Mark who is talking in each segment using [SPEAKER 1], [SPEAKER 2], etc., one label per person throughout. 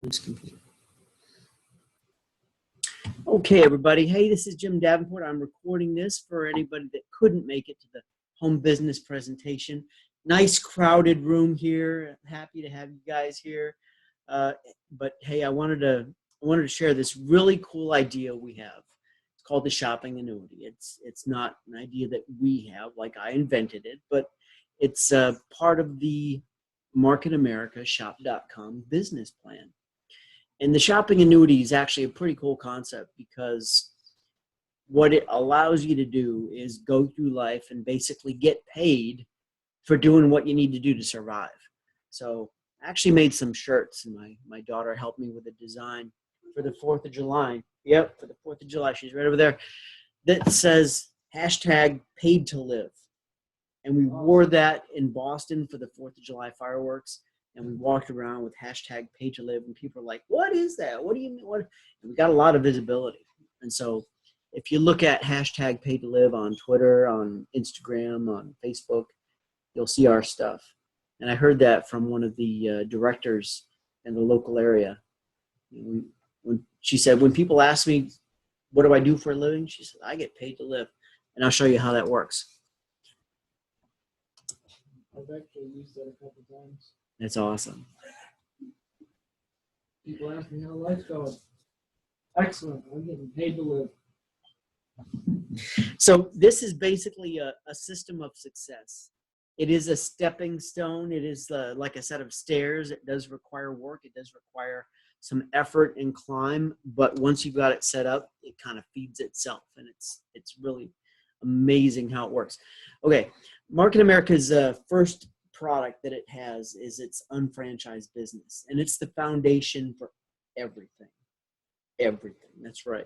[SPEAKER 1] This computer. Okay, everybody. Hey, this is Jim Davenport. I'm recording this for anybody that couldn't make it to the home business presentation. Nice crowded room here. Happy to have you guys here. But hey, I wanted to share this really cool idea we have. It's called the shopping annuity. It's not an idea that we have, like I invented it, but it's part of the Market America Shop.com business plan. And the shopping annuity is actually a pretty cool concept because what it allows you to do is go through life and basically get paid for doing what you need to do to survive. So I actually made some shirts, and my daughter helped me with the design for the 4th of July. Yep, for the 4th of July. She's right over there. That says hashtag paid to live. And we wore that in Boston for the 4th of July fireworks. And we walked around with hashtag paid to live, and people are like, what is that? What do you mean? What? And we got a lot of visibility. And so if you look at hashtag paid to live on Twitter, on Instagram, on Facebook, you'll see our stuff. And I heard that from one of the directors in the local area. When she said, when people ask me, what do I do for a living? She said, I get paid to live. And I'll show you how that works.
[SPEAKER 2] I've actually used that a couple times.
[SPEAKER 1] That's awesome.
[SPEAKER 2] People ask me how life's going. Excellent. I'm getting paid to live.
[SPEAKER 1] So this is basically a system of success. It is a stepping stone. It is like a set of stairs. It does require work. It does require some effort and climb. But once you've got it set up, it kind of feeds itself. And it's really amazing how it works. Okay, Market America's first product that it has is its unfranchised business, and it's the foundation for everything. That's right.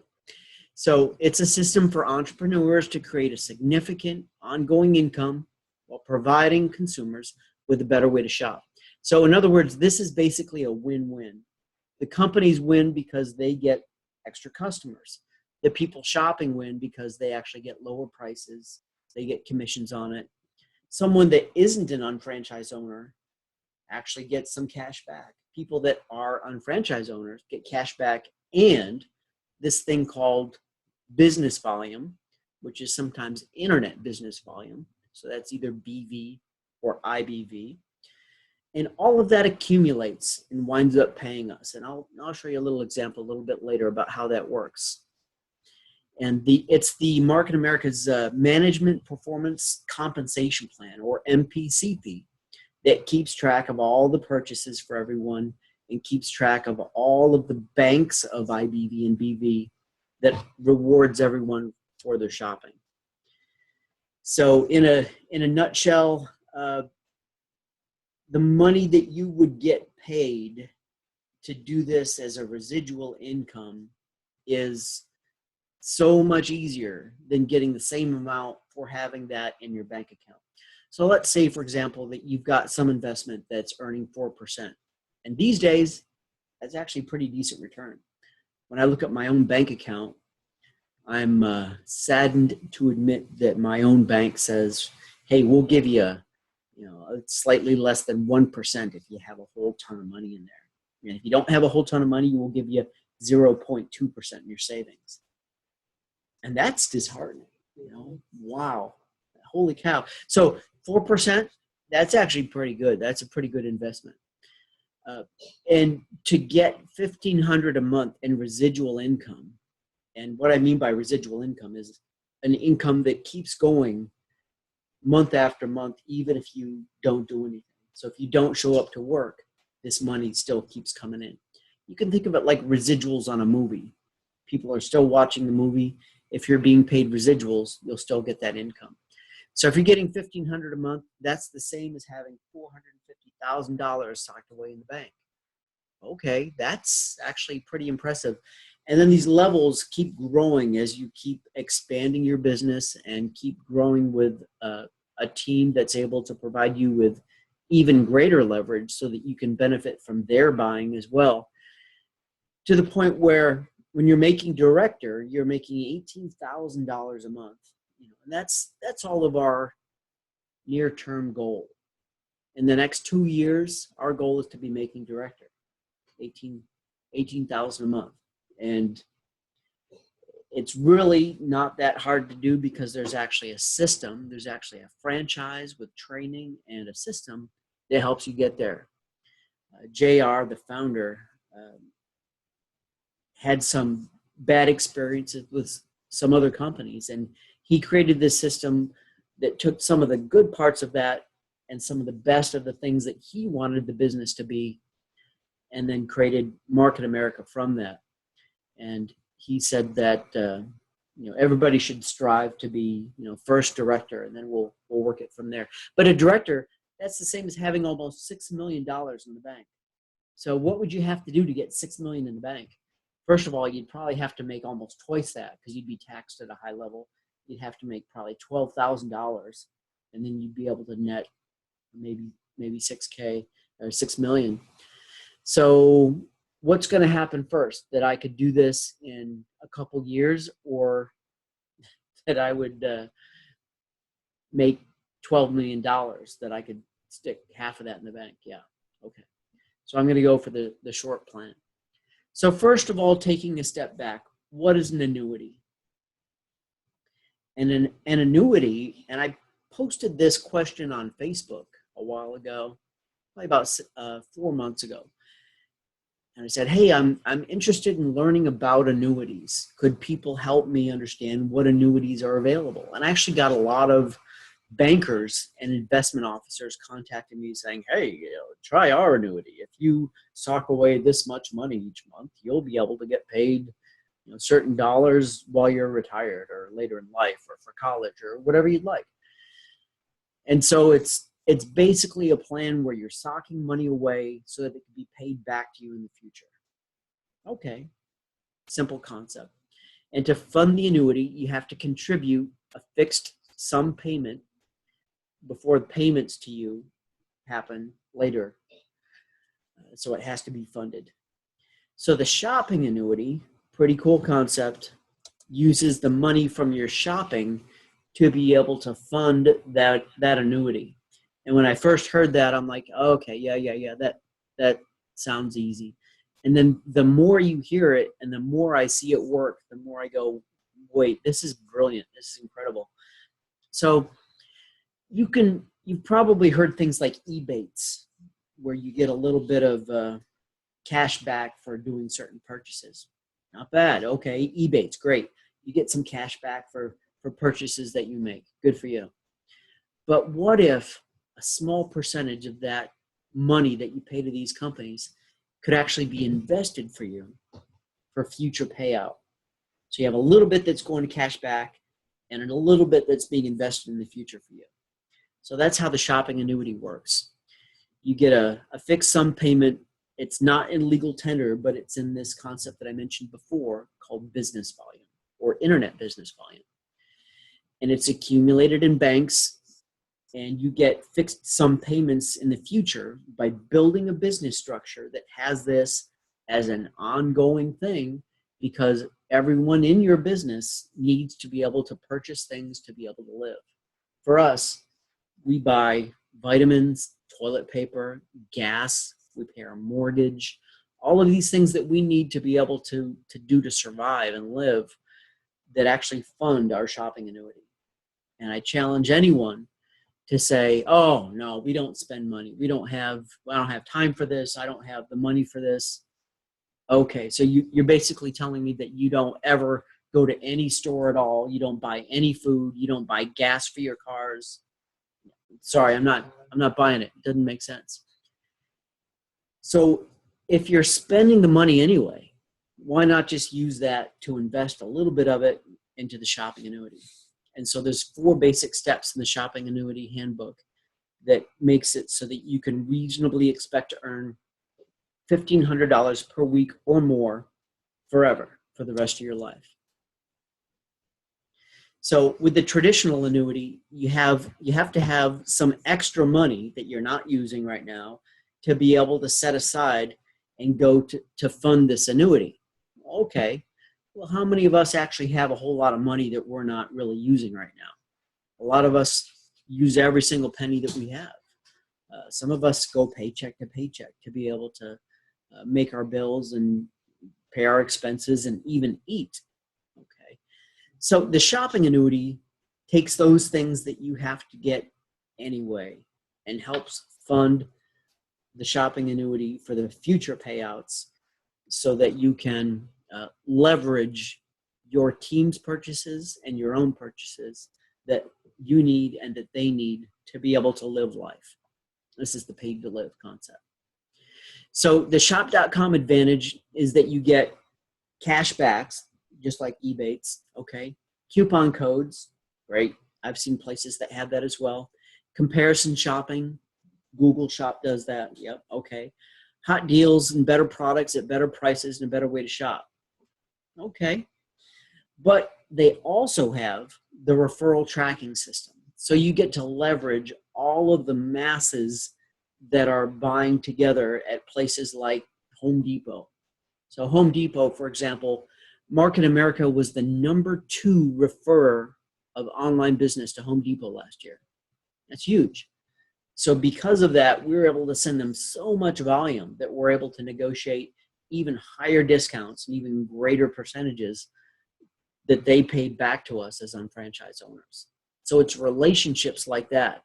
[SPEAKER 1] So it's a system for entrepreneurs to create a significant ongoing income while providing consumers with a better way to shop. So in other words, this is basically a win-win. The companies win because they get extra customers. The people shopping win because they actually get lower prices. They get commissions on it. Someone that isn't an unfranchised owner actually gets some cash back. People that are unfranchised owners get cash back and this thing called business volume, which is sometimes internet business volume. So that's either BV or IBV. And all of that accumulates and winds up paying us. And I'll show you a little example a little bit later about how that works. And it's the Market America's Management Performance Compensation Plan, or MPCP, that keeps track of all the purchases for everyone and keeps track of all of the banks of IBV and BV that rewards everyone for their shopping. So in a nutshell, the money that you would get paid to do this as a residual income is so much easier than getting the same amount for having that in your bank account. So let's say, for example, that you've got some investment that's earning 4%. And these days, that's actually a pretty decent return. When I look at my own bank account, I'm saddened to admit that my own bank says, hey, we'll give you slightly less than 1% if you have a whole ton of money in there. And if you don't have a whole ton of money, we'll give you 0.2% in your savings. And that's disheartening, wow, holy cow. So 4%, that's actually pretty good. That's a pretty good investment. And to get $1,500 a month in residual income, and what I mean by residual income is an income that keeps going month after month, even if you don't do anything. So if you don't show up to work, this money still keeps coming in. You can think of it like residuals on a movie. People are still watching the movie. If you're being paid residuals, you'll still get that income. So if you're getting $1,500 a month, that's the same as having $450,000 socked away in the bank. Okay, that's actually pretty impressive. And then these levels keep growing as you keep expanding your business and keep growing with a team that's able to provide you with even greater leverage so that you can benefit from their buying as well. To the point where when you're making director, you're making $18,000 a month, and that's all of our near-term goal. In the next 2 years, our goal is to be making director, $18,000 a month. And it's really not that hard to do because there's actually a system. There's actually a franchise with training and a system that helps you get there. JR, the founder, had some bad experiences with some other companies, and he created this system that took some of the good parts of that and some of the best of the things that he wanted the business to be, and then created Market America from that. And he said that everybody should strive to be first director, and then we'll work it from there. But a director, that's the same as having almost $6 million in the bank. So what would you have to do to get $6 million in the bank? First of all, you'd probably have to make almost twice that because you'd be taxed at a high level. You'd have to make probably $12,000, and then you'd be able to net maybe $6K or $6 million. So what's going to happen first? That I could do this in a couple years, or that I would make $12 million, that I could stick half of that in the bank? Yeah. Okay. So I'm going to go for the short plan. So first of all, taking a step back, what is an annuity? And an annuity, and I posted this question on Facebook a while ago, probably about 4 months ago. And I said, hey, I'm interested in learning about annuities. Could people help me understand what annuities are available? And I actually got a lot of bankers and investment officers contacting me saying, hey, try our annuity. If you sock away this much money each month, you'll be able to get paid certain dollars while you're retired or later in life or for college or whatever you'd like. And so it's basically a plan where you're socking money away so that it can be paid back to you in the future. Okay, simple concept. And to fund the annuity, you have to contribute a fixed sum payment before the payments to you happen later. So it has to be funded. So the shopping annuity, pretty cool concept, uses the money from your shopping to be able to fund that annuity. And when I first heard that, I'm like, oh, okay, yeah, that sounds easy. And then the more you hear it and the more I see it work, the more I go, wait, this is brilliant. This is incredible. So you've probably heard things like Ebates, where you get a little bit of cash back for doing certain purchases. Not bad. Okay, Ebates, great. You get some cash back for purchases that you make. Good for you. But what if a small percentage of that money that you pay to these companies could actually be invested for you for future payout? So you have a little bit that's going to cash back and a little bit that's being invested in the future for you. So that's how the shopping annuity works. You get a fixed sum payment. It's not in legal tender, but it's in this concept that I mentioned before called business volume or internet business volume. And it's accumulated in banks, and you get fixed sum payments in the future by building a business structure that has this as an ongoing thing, because everyone in your business needs to be able to purchase things to be able to live. For us, we buy vitamins, toilet paper, gas, we pay our mortgage, all of these things that we need to be able to do to survive and live, that actually fund our shopping annuity. And I challenge anyone to say, oh, no, we don't spend money. I don't have time for this. I don't have the money for this. Okay, so you're basically telling me that you don't ever go to any store at all. You don't buy any food. You don't buy gas for your cars. Sorry, I'm not buying it. It doesn't make sense. So if you're spending the money anyway, why not just use that to invest a little bit of it into the shopping annuity? And so there's 4 basic steps in the shopping annuity handbook that makes it so that you can reasonably expect to earn $1,500 per week or more forever for the rest of your life. So with the traditional annuity, you have to have some extra money that you're not using right now to be able to set aside and go to fund this annuity. Okay, well, how many of us actually have a whole lot of money that we're not really using right now? A lot of us use every single penny that we have. Some of us go paycheck to paycheck to be able to make our bills and pay our expenses, and even eat. Okay. So the shopping annuity takes those things that you have to get anyway and helps fund the shopping annuity for the future payouts so that you can leverage your team's purchases and your own purchases that you need and that they need to be able to live life. This is the paid to live concept. So the shop.com advantage is that you get cash backs, just like Ebates, okay? Coupon codes, great. I've seen places that have that as well. Comparison shopping, Google Shop does that, yep, okay. Hot deals and better products at better prices and a better way to shop. Okay. But they also have the referral tracking system. So you get to leverage all of the masses that are buying together at places like Home Depot. So Home Depot, for example, Market America was the #2 referrer of online business to Home Depot last year. That's huge. So because of that, we were able to send them so much volume that we're able to negotiate even higher discounts and even greater percentages that they paid back to us as unfranchised owners. So it's relationships like that.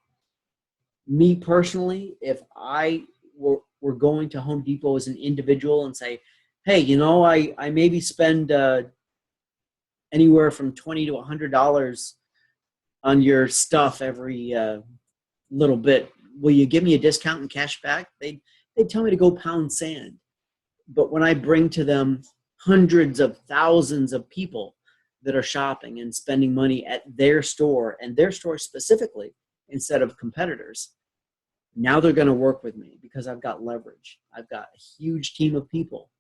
[SPEAKER 1] Me personally, if I were going to Home Depot as an individual and say, hey, you know, I maybe spend anywhere from $20 to $100 on your stuff every little bit. Will you give me a discount and cash back? They'd tell me to go pound sand. But when I bring to them hundreds of thousands of people that are shopping and spending money at their store, and their store specifically, instead of competitors, now they're going to work with me because I've got leverage. I've got a huge team of people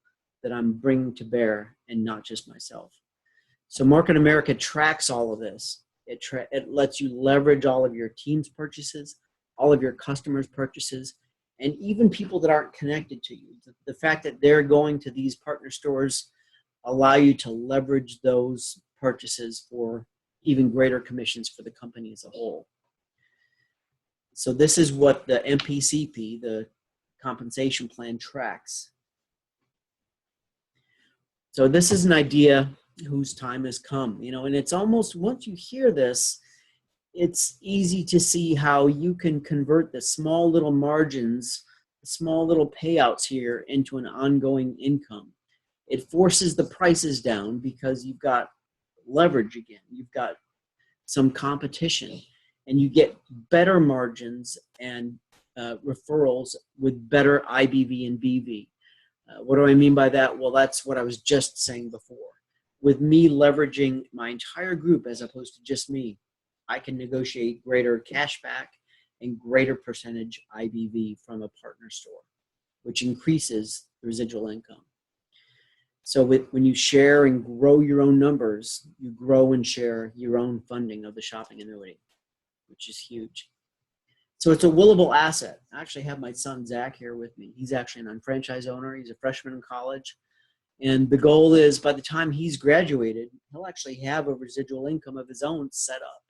[SPEAKER 1] that I'm bringing to bear and not just myself. So Market America tracks all of this. It lets you leverage all of your team's purchases, all of your customers' purchases, and even people that aren't connected to you. The fact that they're going to these partner stores allow you to leverage those purchases for even greater commissions for the company as a whole. So this is what the MPCP, the compensation plan, tracks. So this is an idea whose time has come, you know, and it's almost, once you hear this, it's easy to see how you can convert the small little margins, small little payouts here into an ongoing income. It forces the prices down because you've got leverage again. You've got some competition, and you get better margins and referrals with better IBV and BV. What do I mean by that? Well, that's what I was just saying before. With me leveraging my entire group as opposed to just me, I can negotiate greater cash back and greater percentage IBV from a partner store, which increases residual income. So when you share and grow your own numbers, you grow and share your own funding of the shopping annuity, which is huge. So it's a willable asset. I actually have my son, Zach, here with me. He's actually an unfranchised owner. He's a freshman in college. And the goal is by the time he's graduated, he'll actually have a residual income of his own set up.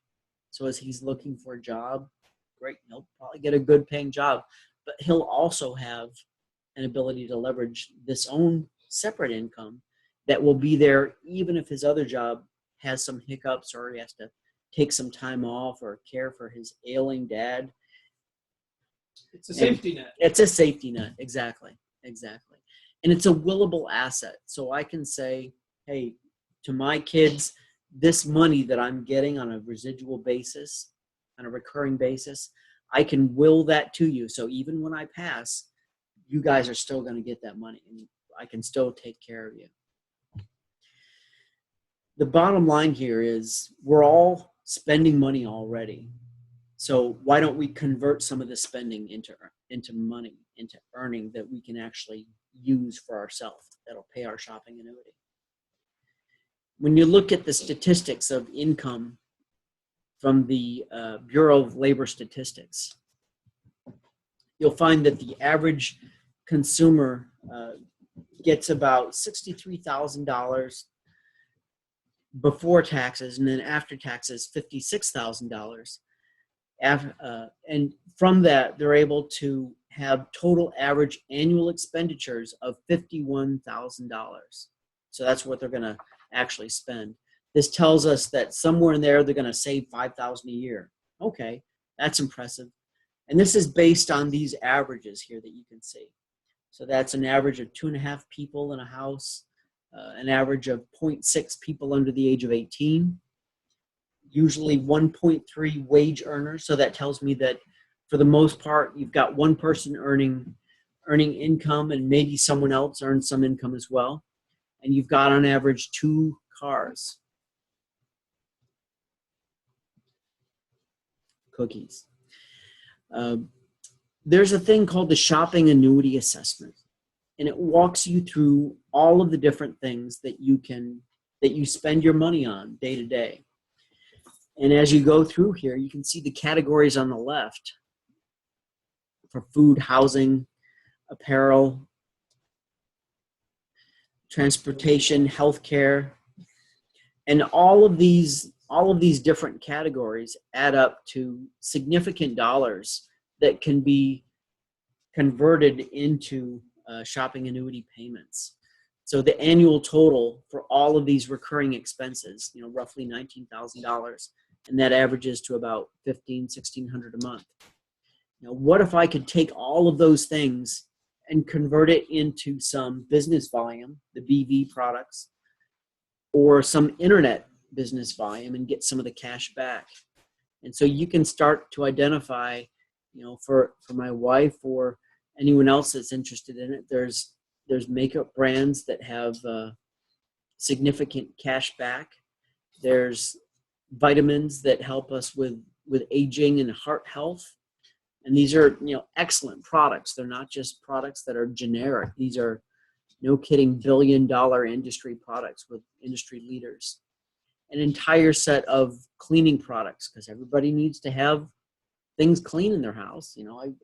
[SPEAKER 1] So as he's looking for a job, great, he'll probably get a good paying job, but he'll also have an ability to leverage this own separate income that will be there even if his other job has some hiccups or he has to take some time off or care for his ailing dad.
[SPEAKER 2] It's a safety net.
[SPEAKER 1] It's a safety net, exactly. And it's a willable asset. So I can say, hey, to my kids, this money that I'm getting on a residual basis, on a recurring basis, I can will that to you. So even when I pass, you guys are still going to get that money and I can still take care of you. The bottom line here is we're all spending money already. So why don't we convert some of the spending into money, into earning that we can actually use for ourselves that'll pay our shopping annuity? When you look at the statistics of income from the Bureau of Labor Statistics, you'll find that the average consumer gets about $63,000 before taxes, and then after taxes, $56,000. And from that, they're able to have total average annual expenditures of $51,000. So that's what they're going to actually spend. This tells us that somewhere in there they're going to save $5,000 a year. Okay, that's impressive. And this is based on these averages here that you can see. So that's an average of 2.5 people in a house, an average of 0.6 people under the age of 18, usually 1.3 wage earners. So that tells me that for the most part, you've got one person earning income, and maybe someone else earns some income as well. And you've got on average 2 cars. Cookies. There's a thing called the shopping annuity assessment, and it walks you through all of the different things that you spend your money on day to day. And as you go through here, you can see the categories on the left for food, housing, apparel, transportation, healthcare, and all of these different categories add up to significant dollars that can be converted into shopping annuity payments. So the annual total for all of these recurring expenses, roughly $19,000, and that averages to about $1,600 a month. What if I could take all of those things and convert it into some business volume, the BV products, or some internet business volume, and get some of the cash back? And so you can start to identify, for my wife or anyone else that's interested in it, there's makeup brands that have significant cash back. There's vitamins that help us with aging and heart health. And these are, excellent products. They're not just products that are generic. These are, no kidding, billion-dollar industry products with industry leaders. An entire set of cleaning products, because everybody needs to have things clean in their house.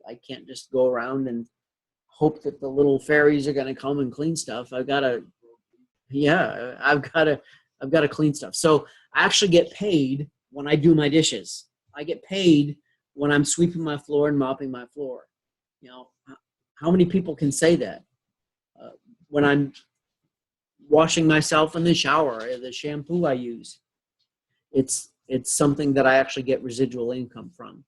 [SPEAKER 1] I can't just go around and hope that the little fairies are going to come and clean stuff. I've got to clean stuff. So I actually get paid when I do my dishes. I get paid when I'm sweeping my floor and mopping my floor. How many people can say that? When I'm washing myself in the shower, the shampoo I use, it's something that I actually get residual income from.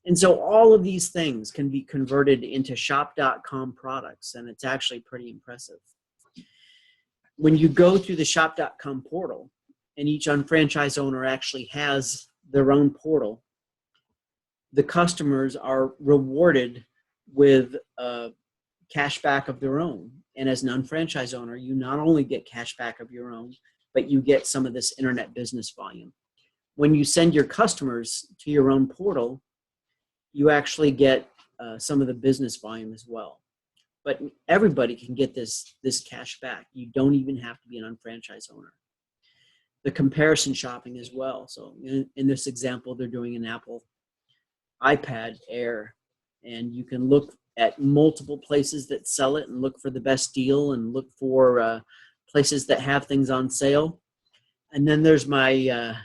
[SPEAKER 1] And so all of these things can be converted into shop.com products, and it's actually pretty impressive. When you go through the shop.com portal, and each unfranchised owner actually has their own portal, the customers are rewarded with cash back of their own. And as an unfranchised owner, you not only get cash back of your own, but you get some of this internet business volume. When you send your customers to your own portal, you actually get some of the business volume as well. But everybody can get this cash back. You don't even have to be an unfranchised owner. The comparison shopping as well. So in this example, they're doing an Apple iPad Air, and you can look at multiple places that sell it and look for the best deal and look for places that have things on sale. And then there's my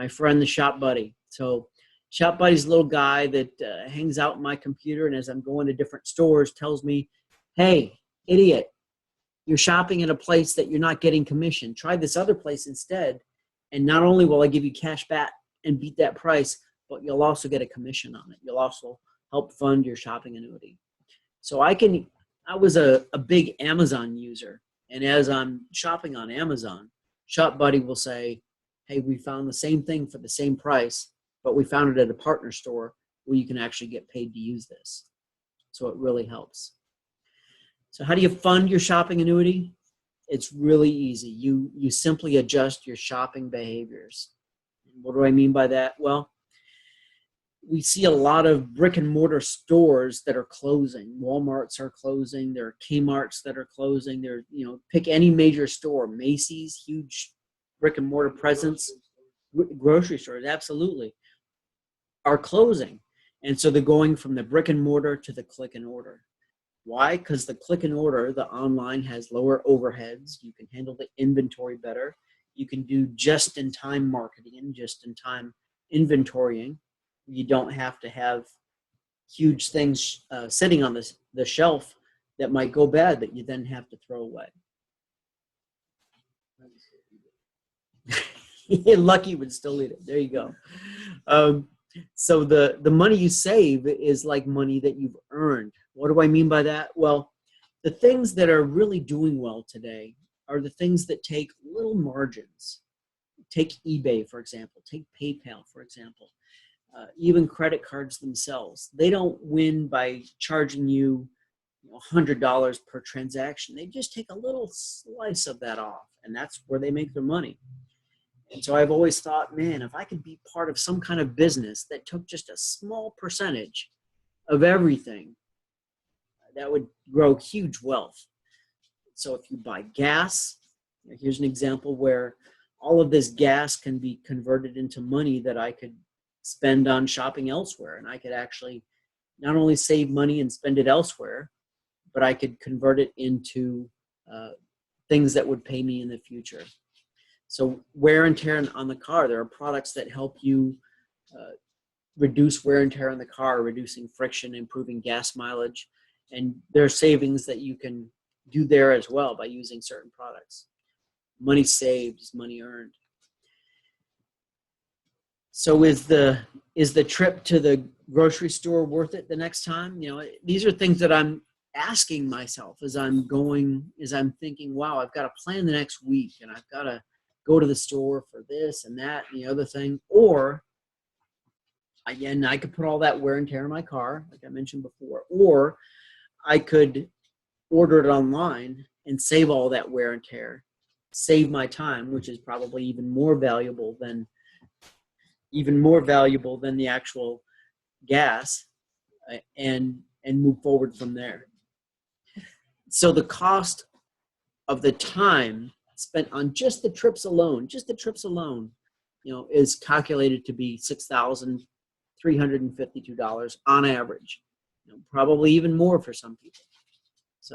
[SPEAKER 1] friend, the Shop Buddy. So Shop Buddy's a little guy that hangs out in my computer, and as I'm going to different stores, tells me, hey, idiot, you're shopping at a place that you're not getting commission. Try this other place instead, and not only will I give you cash back and beat that price, but you'll also get a commission on it. You'll also help fund your shopping annuity. So I was a big Amazon user, and as I'm shopping on Amazon, Shop Buddy will say, hey, we found the same thing for the same price, but we found it at a partner store where you can actually get paid to use this. So it really helps. So how do you fund your shopping annuity? It's really easy. You simply adjust your shopping behaviors. What do I mean by that? Well, we see a lot of brick and mortar stores that are closing. Walmarts are closing. There are Kmart's that are closing. There, pick any major store. Macy's, huge brick and mortar presence. Grocery stores, absolutely, are closing. And so they're going from the brick and mortar to the click and order. Why? Because the click and order, the online, has lower overheads. You can handle the inventory better. You can do just-in-time marketing and just-in-time inventorying. You don't have to have huge things sitting on the shelf that might go bad that you then have to throw away. Lucky would still eat it. There you go. So the money you save is like money that you've earned. What do I mean by that? Well, the things that are really doing well today are the things that take little margins. Take eBay, for example. Take PayPal, for example. Even credit cards themselves. They don't win by charging you $100 per transaction. They just take a little slice of that off, and that's where they make their money. And so I've always thought, man, if I could be part of some kind of business that took just a small percentage of everything, that would grow huge wealth. So if you buy gas, here's an example where all of this gas can be converted into money that I could spend on shopping elsewhere. And I could actually not only save money and spend it elsewhere, but I could convert it into things that would pay me in the future. So wear and tear on the car, there are products that help you reduce wear and tear on the car, reducing friction, improving gas mileage. And there are savings that you can do there as well by using certain products. Money saved is money earned. So is the trip to the grocery store worth it the next time? These are things that I'm asking myself as I'm thinking, wow, I've got to plan the next week and I've got to go to the store for this and that and the other thing. Or again, I could put all that wear and tear in my car, like I mentioned before, or I could order it online and save all that wear and tear, save my time, which is probably even more valuable than the actual gas, and move forward from there. So the cost of the time spent on just the trips alone, is calculated to be $6,352 on average. Probably even more for some people. So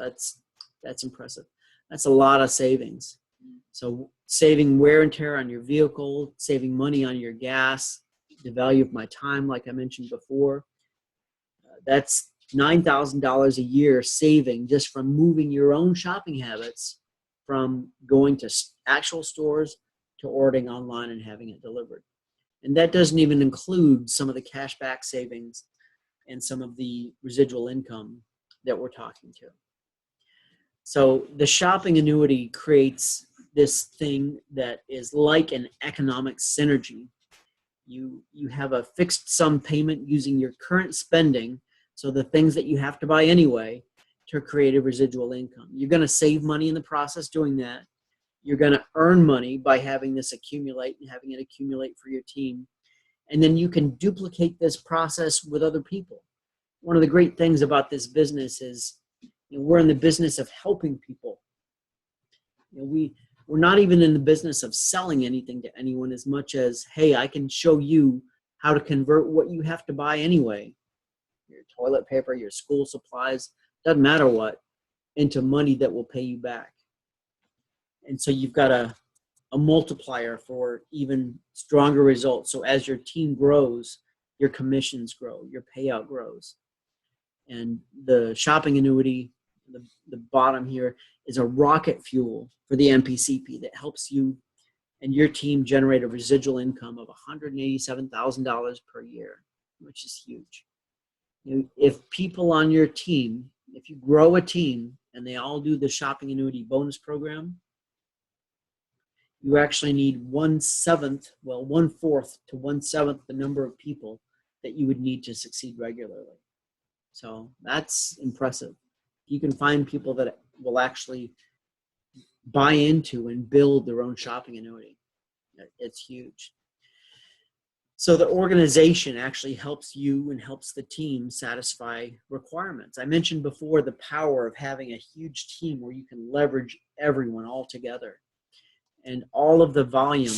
[SPEAKER 1] that's impressive. That's a lot of savings. So saving wear and tear on your vehicle, saving money on your gas, the value of my time, like I mentioned before, that's $9,000 a year saving just from moving your own shopping habits from going to actual stores to ordering online and having it delivered. And that doesn't even include some of the cashback savings and some of the residual income that we're talking to. So the shopping annuity creates this thing that is like an economic synergy. You have a fixed sum payment using your current spending, so the things that you have to buy anyway, to create a residual income. You're going to save money in the process doing that. You're going to earn money by having this accumulate and having it accumulate for your team. And then you can duplicate this process with other people. One of the great things about this business is we're in the business of helping people. We're not even in the business of selling anything to anyone as much as, hey, I can show you how to convert what you have to buy anyway, your toilet paper, your school supplies, doesn't matter what, into money that will pay you back. And so you've got a multiplier for even stronger results. So as your team grows, your commissions grow, your payout grows. And the shopping annuity, the bottom here, is a rocket fuel for the MPCP that helps you and your team generate a residual income of $187,000 per year, which is huge. If people on your team, if you grow a team and they all do the shopping annuity bonus program, you actually need 1/4 to 1/7 the number of people that you would need to succeed regularly. So that's impressive. You can find people that will actually buy into and build their own shopping annuity. It's huge. So the organization actually helps you and helps the team satisfy requirements. I mentioned before the power of having a huge team where you can leverage everyone all together. And all of the volume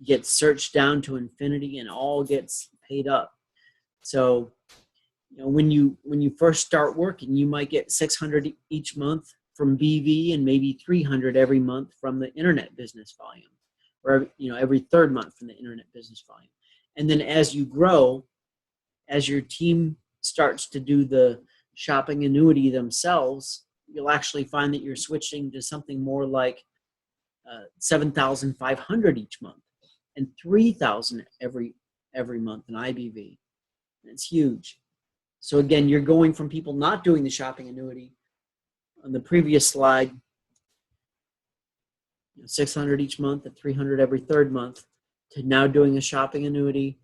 [SPEAKER 1] gets searched down to infinity and all gets paid up. So when you first start working, you might get 600 each month from BV and maybe 300 every month from the internet business volume, or every third month from the internet business volume. And then as you grow, as your team starts to do the shopping annuity themselves, you'll actually find that you're switching to something more like 7,500 each month, and 3,000 every month in IBV. It's huge. So again, you're going from people not doing the shopping annuity on the previous slide, 600 each month and 300 every third month, to now doing a shopping annuity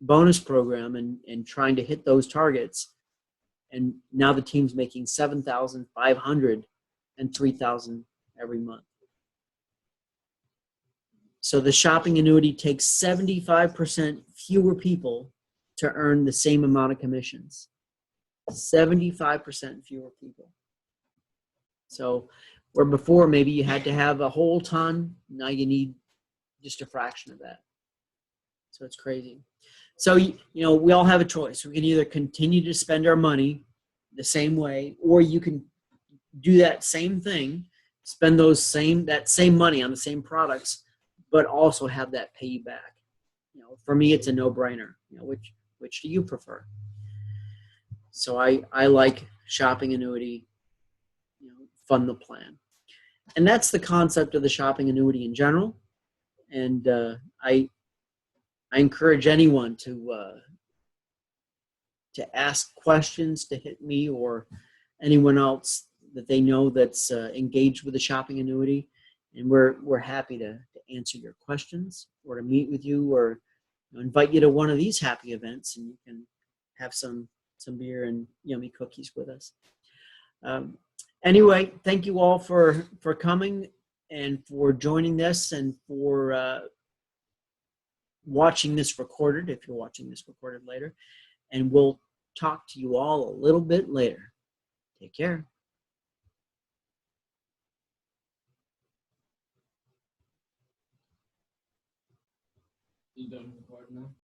[SPEAKER 1] bonus program and trying to hit those targets. And now the team's making 7,500 and 3,000 every month. So the shopping annuity takes 75% fewer people to earn the same amount of commissions. 75% fewer people. So where before maybe you had to have a whole ton, now you need just a fraction of that. So it's crazy. So, we all have a choice. We can either continue to spend our money the same way, or you can do that same thing, spend that same money on the same products, but also have that pay you back. For me, it's a no-brainer. Which do you prefer? So I like shopping annuity, fund the plan. And that's the concept of the shopping annuity in general. And I encourage anyone to ask questions, to hit me or anyone else that they know that's engaged with the shopping annuity. And we're happy to answer your questions or to meet with you or invite you to one of these happy events, and you can have some beer and yummy cookies with us. Anyway, thank you all for coming and for joining this and for watching this recorded, if you're watching this recorded later. And we'll talk to you all a little bit later. Take care.
[SPEAKER 2] You done recording now?